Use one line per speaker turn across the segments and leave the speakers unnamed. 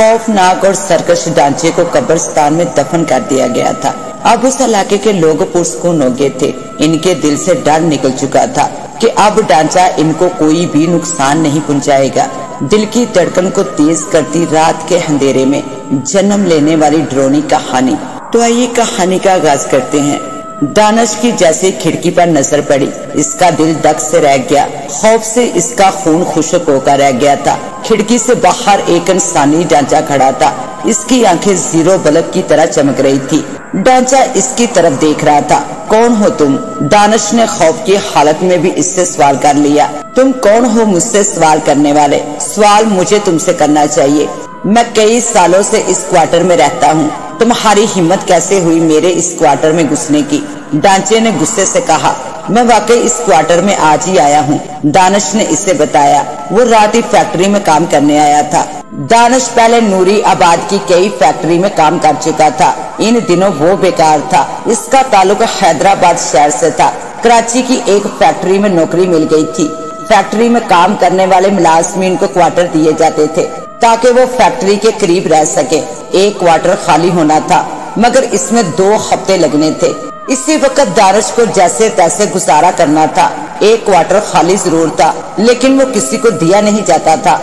खौफनाक और सरकश ढांचे को कब्रिस्तान में दफन कर दिया गया था। अब उस इलाके के लोग पुरसकून हो गए थे। इनके दिल से डर निकल चुका था कि अब ढांचा इनको कोई भी नुकसान नहीं पहुंचाएगा। दिल की धड़कन को तेज करती रात के अंधेरे में जन्म लेने वाली डरावनी कहानी। तो आइए कहानी का आगाज करते हैं। दानिश की जैसे खिड़की पर नजर पड़ी, इसका दिल धक से रह गया। खौफ से इसका खून खुश्क होकर रह गया था। खिड़की से बाहर एक इंसानी ढांचा खड़ा था। इसकी आंखें जीरो बल्ब की तरह चमक रही थी। ढांचा इसकी तरफ देख रहा था। कौन हो तुम? दानिश ने खौफ की हालत में भी इससे सवाल कर लिया। तुम कौन हो मुझसे सवाल करने वाले? सवाल मुझे तुमसे करना चाहिए। मैं कई सालों से इस क्वार्टर में रहता हूँ। तुम्हारी हिम्मत कैसे हुई मेरे इस क्वार्टर में घुसने की? ढांचे ने गुस्से से कहा। मैं वाकई इस क्वार्टर में आज ही आया हूँ, दानिश ने इसे बताया। वो रात ही फैक्ट्री में काम करने आया था। दानिश पहले नूरी आबाद की कई फैक्ट्री में काम कर चुका था। इन दिनों वो बेकार था। इसका ताल्लुक हैदराबाद शहर से था। कराची की एक फैक्ट्री में नौकरी मिल गई थी। फैक्ट्री में काम करने वाले मुलाजमीन को क्वार्टर दिए जाते थे ताकि वो फैक्ट्री के करीब रह सके। एक क्वार्टर खाली होना था, मगर इसमें 2 हफ्ते लगने थे। इसी वक्त दानिश को जैसे तैसे गुजारा करना था। एक क्वार्टर खाली जरूर था, लेकिन वो किसी को दिया नहीं जाता था।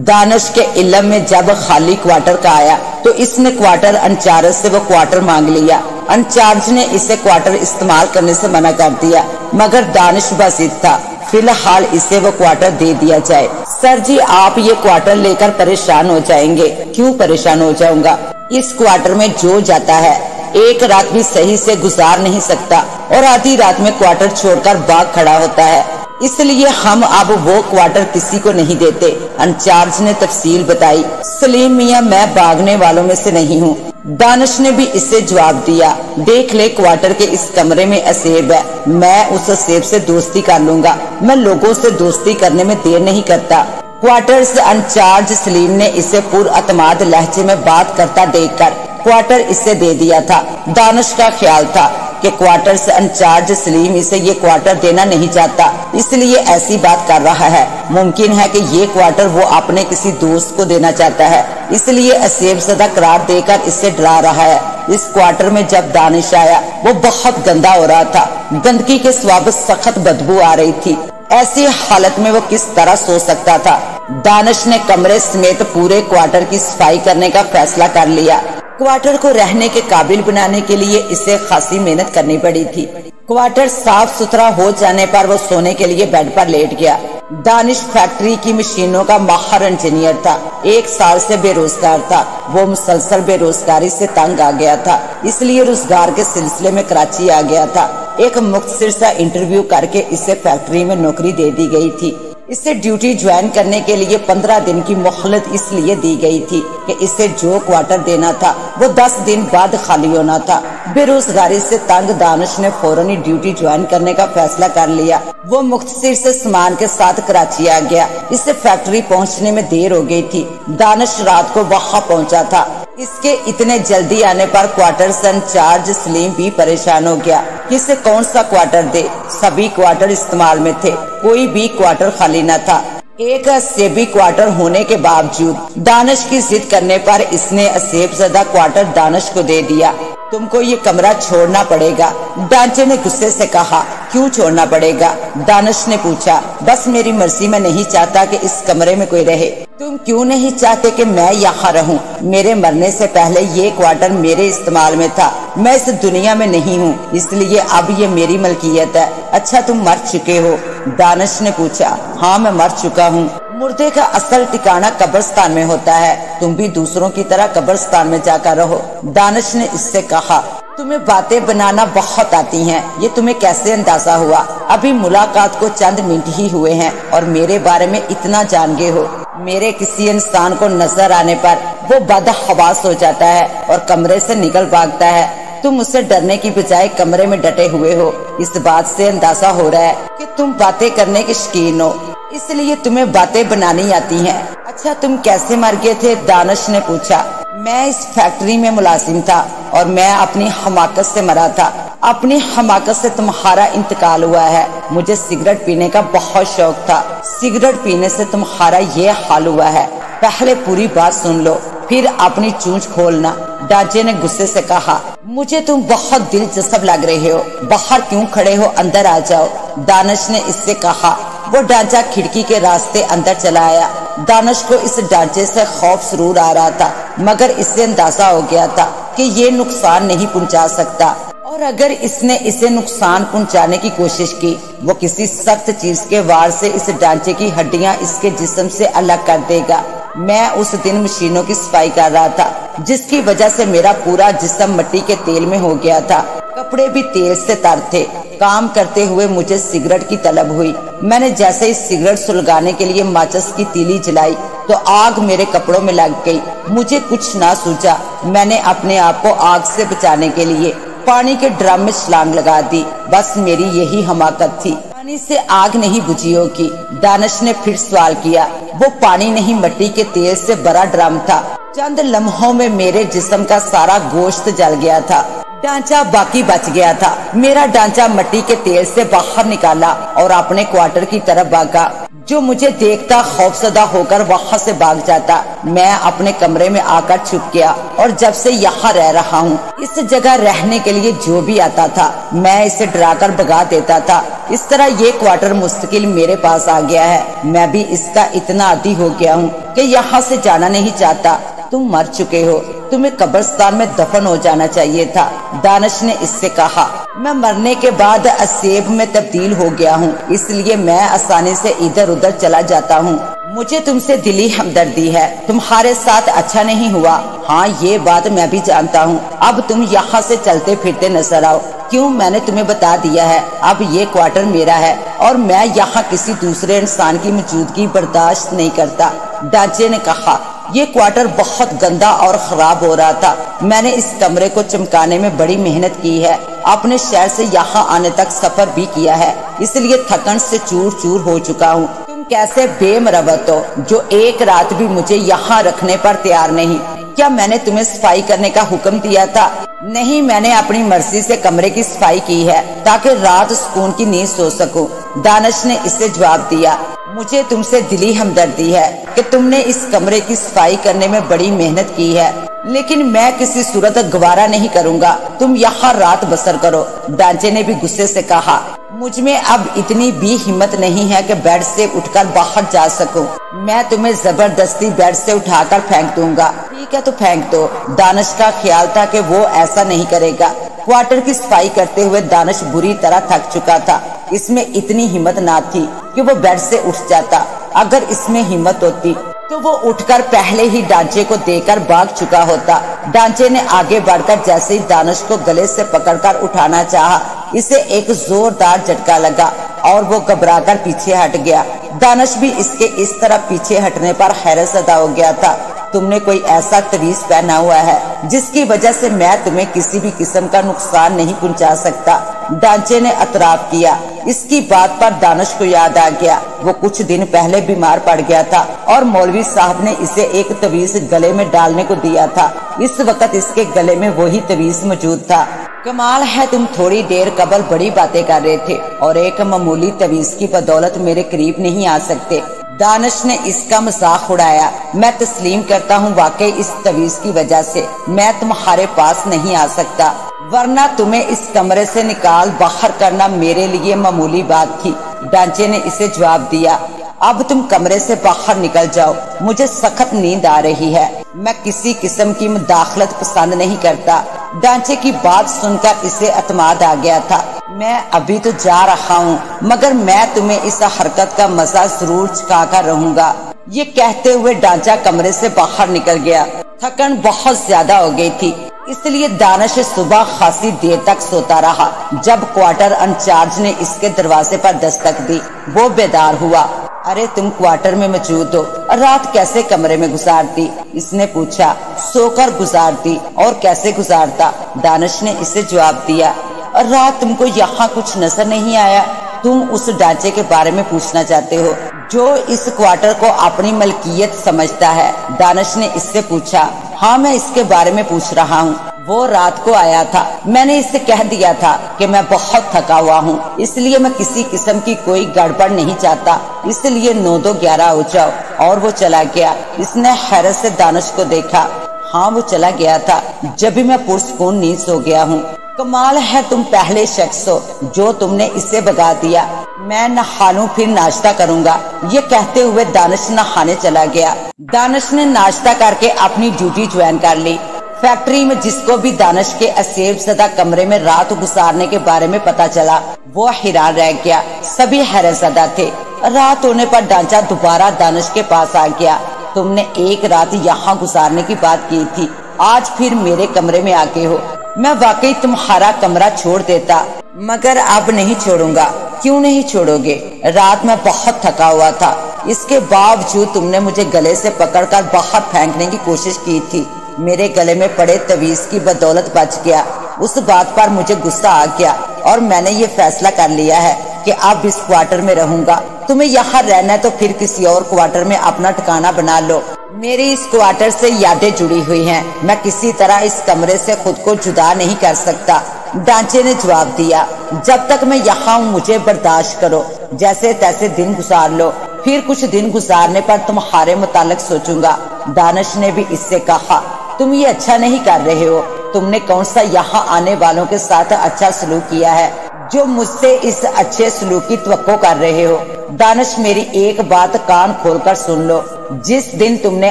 दानिश के इल्म में जब खाली क्वार्टर का आया तो इसने क्वार्टर इंचार्ज से वो क्वार्टर मांग लिया। इंचार्ज ने इसे क्वार्टर इस्तेमाल करने से मना कर दिया, मगर दानिश बसित था। फिलहाल इसे वो क्वार्टर दे दिया जाए। सर जी, आप ये क्वार्टर लेकर परेशान हो जाएंगे। क्यों परेशान हो जाऊंगा? इस क्वार्टर में जो जाता है एक रात भी सही से गुजार नहीं सकता और आधी रात में क्वार्टर छोड़कर भाग खड़ा होता है। इसलिए हम अब वो क्वार्टर किसी को नहीं देते। इंचार्ज ने तफसील बताई। सलीम मियां, मैं भागने वालों में से नहीं हूँ। दानिश ने भी इससे जवाब दिया। देख ले, क्वार्टर के इस कमरे में असेब है। मैं उस असेब से दोस्ती कर लूंगा। मैं लोगों से दोस्ती करने में देर नहीं करता। क्वार्टर्स इंचार्ज सलीम ने इसे पुरअतमाद लहजे में बात करता देखकर क्वार्टर इसे दे दिया था। दानिश का ख्याल था कि क्वार्टर्स इंचार्ज सलीम इसे ये क्वार्टर देना नहीं चाहता, इसलिए ऐसी बात कर रहा है। मुमकिन है कि ये क्वार्टर वो अपने किसी दोस्त को देना चाहता है, इसलिए असेब सदा करार देकर इससे डरा रहा है। इस क्वार्टर में जब दानिश आया वो बहुत गंदा हो रहा था। गंदगी के स्वाब सख्त बदबू आ रही थी। ऐसी हालत में वो किस तरह सो सकता था? दानिश ने कमरे समेत पूरे क्वार्टर की सफाई करने का फैसला कर लिया। क्वार्टर को रहने के काबिल बनाने के लिए इसे खासी मेहनत करनी पड़ी थी। क्वार्टर साफ सुथरा हो जाने पर वो सोने के लिए बेड पर लेट गया। दानिश फैक्ट्री की मशीनों का माहिर इंजीनियर था। 1 साल से बेरोजगार था। वो मुसलसल बेरोजगारी से तंग आ गया था, इसलिए रोजगार के सिलसिले में कराची आ गया था। एक मुख्तसर सा इंटरव्यू करके इसे फैक्ट्री में नौकरी दे दी गई थी। इसे ड्यूटी ज्वाइन करने के लिए 15 दिन की मोहलत इसलिए दी गई थी कि इसे जो क्वार्टर देना था वो 10 दिन बाद खाली होना था। बेरोजगारी से तंग दानिश ने फौरन ही ड्यूटी ज्वाइन करने का फैसला कर लिया। वो मुख्तसर से सामान के साथ कराची आ गया। इसे फैक्ट्री पहुंचने में देर हो गई थी। दानिश रात को वहां पहुंचा था। इसके इतने जल्दी आने पर क्वार्टर इंचार्ज सलीम भी परेशान हो गया कि इसे कौन सा क्वार्टर दे। सभी क्वार्टर इस्तेमाल में थे, कोई भी क्वार्टर खाली न था। एक असेबी क्वार्टर होने के बावजूद दानिश की जिद करने पर इसने असेब ज़दा क्वार्टर दानिश को दे दिया। तुमको ये कमरा छोड़ना पड़ेगा, ढांचे ने गुस्से से कहा। क्यों छोड़ना पड़ेगा? दानिश ने पूछा। बस मेरी मर्जी, मैं नहीं चाहता कि इस कमरे में कोई रहे। तुम क्यों नहीं चाहते कि मैं यहाँ रहूं? मेरे मरने से पहले ये क्वार्टर मेरे इस्तेमाल में था। मैं इस दुनिया में नहीं हूँ, इसलिए अब ये मेरी मलकियत है। अच्छा, तुम मर चुके हो? दानिश ने पूछा। हाँ, मैं मर चुका हूँ। मुर्दे का असल ठिकाना कब्रिस्तान में होता है। तुम भी दूसरों की तरह कब्रिस्तान में जाकर रहो, दानिश ने इससे कहा। तुम्हें बातें बनाना बहुत आती हैं, ये तुम्हें कैसे अंदाजा हुआ? अभी मुलाकात को चंद मिनट ही हुए हैं और मेरे बारे में इतना जान गए हो। मेरे किसी इंसान को नजर आने पर वो बदहवास हो जाता है और कमरे से निकल भागता है। तुम मुझसे डरने की बजाय कमरे में डटे हुए हो। इस बात से अंदाजा हो रहा है कि तुम बातें करने के शौकीन हो, इसलिए तुम्हें बातें बनानी आती हैं। अच्छा, तुम कैसे मर गए थे? दानिश ने पूछा। मैं इस फैक्ट्री में मुलाजिम था और मैं अपनी हमाकत से मरा था। अपनी हमाकत से तुम्हारा इंतकाल हुआ है। मुझे सिगरेट पीने का बहुत शौक था। सिगरेट पीने से तुम्हारा ये हाल हुआ है। पहले पूरी बात सुन लो। फिर अपनी चूंच खोलना। ढांचे ने गुस्से से कहा, मुझे तुम बहुत दिलचस्प लग रहे हो, बाहर क्यों खड़े हो, अंदर आ जाओ। दानिश ने इससे कहा। वो ढांचा खिड़की के रास्ते अंदर चला आया। दानिश को इस ढांचे से खौफ जरूर आ रहा था, मगर इससे अंदाजा हो गया था कि ये नुकसान नहीं पहुंचा सकता, और अगर इसने इसे नुकसान पहुंचाने की कोशिश की, वो किसी सख्त चीज के वार से इस ढांचे की हड्डियां इसके जिस्म से अलग कर देगा। मैं उस दिन मशीनों की सफाई कर रहा था, जिसकी वजह से मेरा पूरा जिस्म मिट्टी के तेल में हो गया था। कपड़े भी तेल से तर थे। काम करते हुए मुझे सिगरेट की तलब हुई। मैंने जैसे ही सिगरेट सुलगाने के लिए माचिस की तीली जलाई तो आग मेरे कपड़ों में लग गई। मुझे कुछ ना सूझा। मैंने अपने आप को आग से बचाने के लिए पानी के ड्रम में छलांग लगा दी। बस मेरी यही हमाकत थी। पानी से आग नहीं बुझी होगी। दानिश ने फिर सवाल किया। वो पानी नहीं, मिट्टी के तेल से भरा ड्रम था। चंद लम्हों में मेरे जिस्म का सारा गोश्त जल गया था। ढांचा बाकी बच गया था। मेरा ढांचा मिट्टी के तेल से बाहर निकाला और अपने क्वार्टर की तरफ भागा। जो मुझे देखता खौफजदा होकर वहाँ से भाग जाता। मैं अपने कमरे में आकर छुप गया, और जब से यहाँ रह रहा हूँ, इस जगह रहने के लिए जो भी आता था मैं इसे डराकर भगा देता था। इस तरह ये क्वार्टर मुस्तकिल मेरे पास आ गया है। मैं भी इसका इतना आदी हो गया हूँ कि यहाँ से जाना नहीं चाहता। तुम मर चुके हो, तुम्हें कब्रिस्तान में दफन हो जाना चाहिए था। दानिश ने इससे कहा। मैं मरने के बाद असेब में तब्दील हो गया हूँ, इसलिए मैं आसानी से इधर उधर चला जाता हूँ। मुझे तुमसे दिली हमदर्दी है। तुम्हारे साथ अच्छा नहीं हुआ। हाँ, ये बात मैं भी जानता हूँ। अब तुम यहाँ से चलते फिरते नजर आओ। क्यों, मैंने तुम्हें बता दिया है। अब ये क्वार्टर मेरा है, और मैं यहाँ किसी दूसरे इंसान की मौजूदगी बर्दाश्त नहीं करता। ढांचे ने कहा। ये क्वार्टर बहुत गंदा और खराब हो रहा था। मैंने इस कमरे को चमकाने में बड़ी मेहनत की है। अपने शहर से यहाँ आने तक सफर भी किया है, इसलिए थकन से चूर चूर हो चुका हूँ। तुम कैसे बेमरवत हो जो एक रात भी मुझे यहाँ रखने पर तैयार नहीं। क्या मैंने तुम्हें सफाई करने का हुक्म दिया था? नहीं, मैंने अपनी मर्जी से कमरे की सफाई की है ताकि रात सुकून की नींद सो सकूं। दानिश ने इसे जवाब दिया। मुझे तुमसे दिली हमदर्दी है कि तुमने इस कमरे की सफाई करने में बड़ी मेहनत की है, लेकिन मैं किसी सूरत गवारा नहीं करूँगा। तुम यहाँ रात बसर करो। ढांचे ने भी गुस्से से कहा। मुझ में अब इतनी भी हिम्मत नहीं है कि बेड से उठकर बाहर जा सकूं। मैं तुम्हें जबरदस्ती बेड से उठाकर फेंक दूंगा। ठीक है, तो फेंक दो। दानिश का ख्याल था कि वो ऐसा नहीं करेगा। क्वार्टर की सफाई करते हुए दानिश बुरी तरह थक चुका था। इसमें इतनी हिम्मत ना थी कि वो बेड से उठ जाता। अगर इसमें हिम्मत होती तो वो उठकर पहले ही ढांचे को देकर भाग चुका होता। ढांचे ने आगे बढ़कर जैसे ही दानिश को गले से पकड़कर उठाना चाहा, इसे एक जोरदार झटका लगा और वो घबराकर पीछे हट गया। दानिश भी इसके इस तरह पीछे हटने पर हैरत ज़दा हो गया था। तुमने कोई ऐसा तवीज़ पहना हुआ है जिसकी वजह से मैं तुम्हें किसी भी किस्म का नुकसान नहीं पहुंचा सकता। ढांचे ने एतराफ किया। इसकी बात पर दानिश को याद आ गया। वो कुछ दिन पहले बीमार पड़ गया था और मौलवी साहब ने इसे एक तवीज़ गले में डालने को दिया था। इस वक्त इसके गले में वही तवीज़ मौजूद था। कमाल है, तुम थोड़ी देर कबल बड़ी बातें कर रहे थे और एक मामूली तवीज़ की बदौलत मेरे करीब नहीं आ सकते। दानिश ने इसका मजाक उड़ाया। मैं तस्लीम करता हूँ, वाकई इस तवीज़ की वजह से मैं तुम्हारे पास नहीं आ सकता, वरना तुम्हें इस कमरे से निकाल बाहर करना मेरे लिए मामूली बात थी। ढांचे ने इसे जवाब दिया। अब तुम कमरे से बाहर निकल जाओ, मुझे सख्त नींद आ रही है। मैं किसी किस्म की मुदाखलत पसंद नहीं करता। ढांचे की बात सुनकर इसे एतमाद आ गया था। मैं अभी तो जा रहा हूँ, मगर मैं तुम्हें इस हरकत का मजा जरूर चखा कर रहूंगा। ये कहते हुए ढांचा कमरे से बाहर निकल गया। थकन बहुत ज्यादा हो गई थी, इसलिए दानिश सुबह खासी देर तक सोता रहा। जब क्वार्टर इंचार्ज ने इसके दरवाजे पर दस्तक दी, वो बेदार हुआ। अरे, तुम क्वार्टर में मौजूद हो, रात कैसे कमरे में गुजारती? इसने पूछा। सोकर गुजारती। और कैसे गुजारता? दानिश ने इसे जवाब दिया। रात तुमको यहाँ कुछ नजर नहीं आया? तुम उस ढांचे के बारे में पूछना चाहते हो जो इस क्वार्टर को अपनी मलकियत समझता है? दानिश ने इससे पूछा। हाँ, मैं इसके बारे में पूछ रहा हूँ। वो रात को आया था। मैंने इससे कह दिया था कि मैं बहुत थका हुआ हूँ, इसलिए मैं किसी किस्म की कोई गड़बड़ नहीं चाहता, इसलिए 9-2-11 हो जाओ। और वो चला गया। इसने हैरत से दानिश को देखा। हाँ वो चला गया था जब भी मैं पुरस्कून नींद सो गया हूँ। कमाल है, तुम पहले शख्स हो जो तुमने इसे भगा दिया। मैं नहा लूं फिर नाश्ता करूंगा। ये कहते हुए दानिश नहाने चला गया। दानिश ने नाश्ता करके अपनी ड्यूटी ज्वाइन कर ली। फैक्ट्री में जिसको भी दानिश के असेब ज़दा कमरे में रात गुजारने के बारे में पता चला वो हैरान रह गया। सभी हैरतज़दा थे। रात होने पर ढांचा दोबारा दानिश के पास आ गया। तुमने एक रात यहाँ गुजारने की बात की थी, आज फिर मेरे कमरे में आके हो। मैं वाकई तुम्हारा कमरा छोड़ देता मगर अब नहीं छोड़ूंगा। क्यों नहीं छोड़ोगे? रात में बहुत थका हुआ था, इसके बावजूद तुमने मुझे गले से पकड़कर बाहर फेंकने की कोशिश की थी। मेरे गले में पड़े तवीज की बदौलत बच गया। उस बात पर मुझे गुस्सा आ गया और मैंने ये फैसला कर लिया है कि अब इस क्वार्टर में रहूंगा। तुम्हें यहाँ रहना है तो फिर किसी और क्वार्टर में अपना ठिकाना बना लो। मेरी इस क्वार्टर से यादें जुड़ी हुई हैं। मैं किसी तरह इस कमरे से खुद को जुदा नहीं कर सकता। ढांचे ने जवाब दिया, जब तक मैं यहाँ हूँ मुझे बर्दाश्त करो, जैसे तैसे दिन गुजार लो, फिर कुछ दिन गुजारने पर तुम्हारे मुतालिक सोचूंगा। दानिश ने भी इससे कहा, तुम ये अच्छा नहीं कर रहे हो। तुमने कौन सा यहाँ आने वालों के साथ अच्छा सलूक किया है जो मुझसे इस अच्छे सलूक की तवक्को कर रहे हो? दानिश, मेरी एक बात कान खोलकर सुन लो। जिस दिन तुमने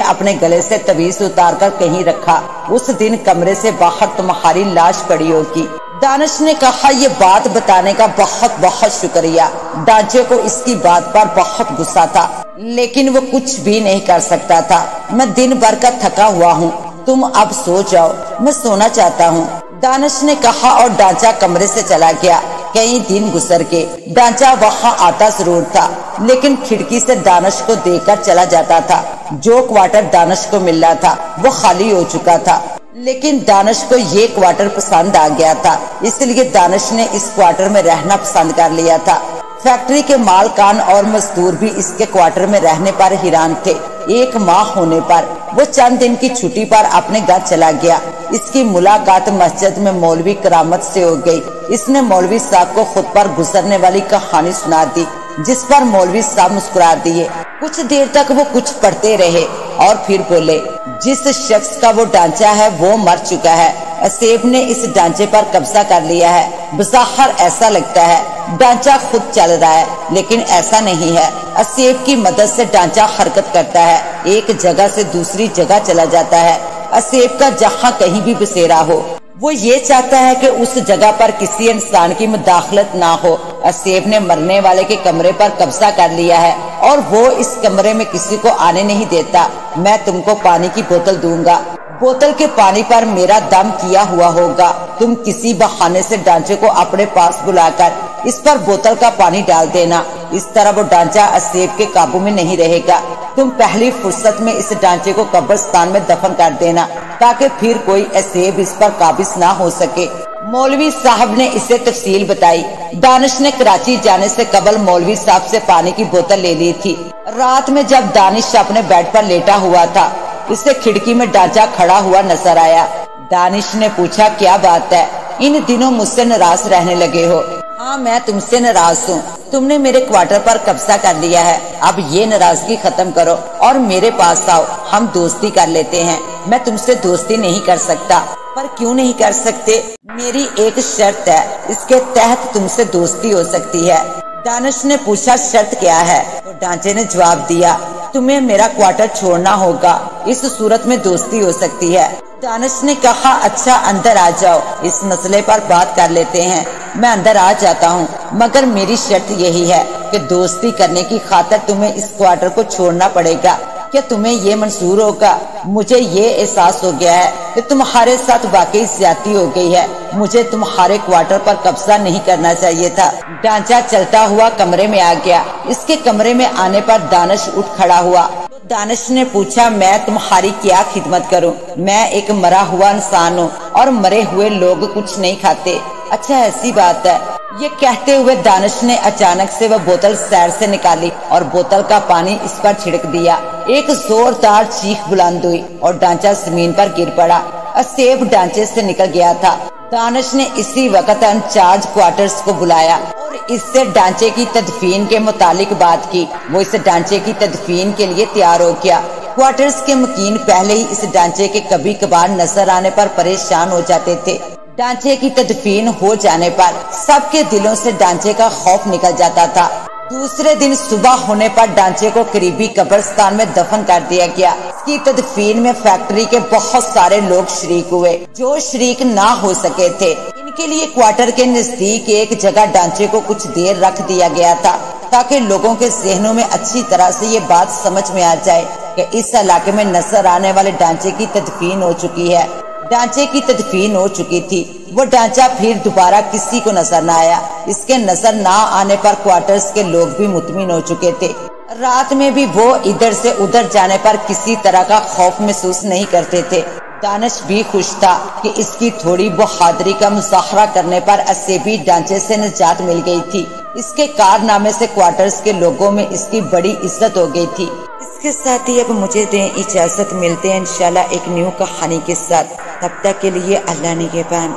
अपने गले से तवीज उतारकर कहीं रखा उस दिन कमरे से बाहर तुम्हारी लाश पड़ी होगी। दानिश ने कहा, ये बात बताने का बहुत बहुत शुक्रिया। ढांचे को इसकी बात पर बहुत गुस्सा था लेकिन वो कुछ भी नहीं कर सकता था। मैं दिन भर का थका हुआ हूँ, तुम अब सो जाओ, मैं सोना चाहता हूँ। दानिश ने कहा और ढांचा कमरे से चला गया। कई दिन गुजर के ढांचा वहाँ आता जरूर था लेकिन खिड़की से दानिश को देखकर चला जाता था। जो क्वार्टर दानिश को मिल रहा था वो खाली हो चुका था लेकिन दानिश को ये क्वार्टर पसंद आ गया था, इसलिए दानिश ने इस क्वार्टर में रहना पसंद कर लिया था। फैक्ट्री के मालकान और मजदूर भी इसके क्वार्टर में रहने पर हैरान थे। एक माह होने पर वो चंद दिन की छुट्टी पर अपने घर चला गया। इसकी मुलाकात मस्जिद में मौलवी करामत से हो गई। इसने मौलवी साहब को खुद पर गुजरने वाली कहानी सुना दी जिस पर मौलवी साहब मुस्कुरा दिए। कुछ देर तक वो कुछ पढ़ते रहे और फिर बोले, जिस शख्स का वो ढांचा है वो मर चुका है। असेब ने इस ढांचे पर कब्जा कर लिया है। बज़ाहिर ऐसा लगता है ढांचा खुद चल रहा है लेकिन ऐसा नहीं है। असेब की मदद से ढांचा हरकत करता है, एक जगह से दूसरी जगह चला जाता है। असेब का जहाँ कहीं भी बसेरा हो वो ये चाहता है कि उस जगह पर किसी इंसान की मुदाखलत ना हो। असेब ने मरने वाले के कमरे पर कब्जा कर लिया है और वो इस कमरे में किसी को आने नहीं देता। मैं तुमको पानी की बोतल दूंगा, बोतल के पानी पर मेरा दम किया हुआ होगा। तुम किसी बहाने से ढांचे को अपने पास बुलाकर इस पर बोतल का पानी डाल देना। इस तरह वो ढांचा असेब के काबू में नहीं रहेगा। तुम पहली फुर्सत में इस ढांचे को कब्रिस्तान में दफन कर देना ताकि फिर कोई असेब इस पर काबिज ना हो सके। मौलवी साहब ने इसे तफसील बताई। दानिश ने कराची जाने से कबल मौलवी साहब से पानी की बोतल ले ली थी। रात में जब दानिश अपने बेड पर लेटा हुआ था उसे खिड़की में ढांचा खड़ा हुआ नजर आया। दानिश ने पूछा, क्या बात है? इन दिनों मुझसे नाराज रहने लगे हो? हाँ, मैं तुमसे नाराज हूँ। तुमने मेरे क्वार्टर पर कब्जा कर लिया है। अब ये नाराजगी खत्म करो और मेरे पास आओ, हम दोस्ती कर लेते हैं। मैं तुमसे दोस्ती नहीं कर सकता। पर क्यों नहीं कर सकते? मेरी एक शर्त है, इसके तहत तुमसे दोस्ती हो सकती है। दानिश ने पूछा, शर्त क्या है? तो ढांचे ने जवाब दिया, तुम्हें मेरा क्वार्टर छोड़ना होगा, इस सूरत में दोस्ती हो सकती है। दानिश ने कहा, अच्छा अंदर आ जाओ, इस मसले पर बात कर लेते हैं। मैं अंदर आ जाता हूँ मगर मेरी शर्त यही है कि दोस्ती करने की खातिर तुम्हें इस क्वार्टर को छोड़ना पड़ेगा। क्या तुम्हें ये मंजूर होगा? मुझे ये एहसास हो गया है कि तुम्हारे साथ वाकई ज्यादती हो गई है। मुझे तुम्हारे क्वार्टर पर कब्जा नहीं करना चाहिए था। ढांचा चलता हुआ कमरे में आ गया। इसके कमरे में आने पर दानिश उठ खड़ा हुआ। दानिश ने पूछा, मैं तुम्हारी क्या खिदमत करूं? मैं एक मरा हुआ इंसान हूं और मरे हुए लोग कुछ नहीं खाते। अच्छा, ऐसी बात है। ये कहते हुए दानिश ने अचानक से वह बोतल सैर से निकाली और बोतल का पानी इस पर छिड़क दिया। एक जोरदार चीख बुलंद हुई और ढांचा जमीन पर गिर पड़ा। असेब ढांचे से निकल गया था। दानिश ने इसी वक्त इंचार्ज क्वार्टर्स को बुलाया और इससे ढांचे की तदफीन के मुतालिक बात की। वो इस ढांचे की तदफीन के लिए तैयार हो गया। क्वार्टर्स के मुकीन पहले ही इस ढांचे के कभी कभार नजर आने पर परेशान हो जाते थे। ढांचे की तदफीन हो जाने पर सबके दिलों से ढांचे का खौफ निकल जाता था। दूसरे दिन सुबह होने पर ढांचे को करीबी कब्रिस्तान में दफन कर दिया गया। इसकी तदफीन में फैक्ट्री के बहुत सारे लोग शरीक हुए जो शरीक ना हो सके थे। इनके लिए क्वार्टर के नजदीक एक जगह ढांचे को कुछ देर रख दिया गया था ताकि लोगों के जहनों में अच्छी तरह से ये बात समझ में आ जाए कि इस इलाके में नजर आने वाले ढांचे की तदफीन हो चुकी है। ढांचे की तदफीन हो चुकी थी। वो ढांचा फिर दोबारा किसी को नजर न आया। इसके नजर ना आने पर क्वार्टर्स के लोग भी मुतमिन हो चुके थे। रात में भी वो इधर से उधर जाने पर किसी तरह का खौफ महसूस नहीं करते थे। दानिश भी खुश था कि इसकी थोड़ी बहादुरी का मुजाहरा करने पर असे भी ढांचे से निजात मिल गई थी। इसके कारनामे से क्वार्टर्स के लोगों में इसकी बड़ी इज्जत हो गई थी। इसके साथ ही अब मुझे दें इजाजत, मिलते हैं इंशाल्लाह एक न्यू कहानी के साथ। तब तक के लिए अल्लाह निगहबान।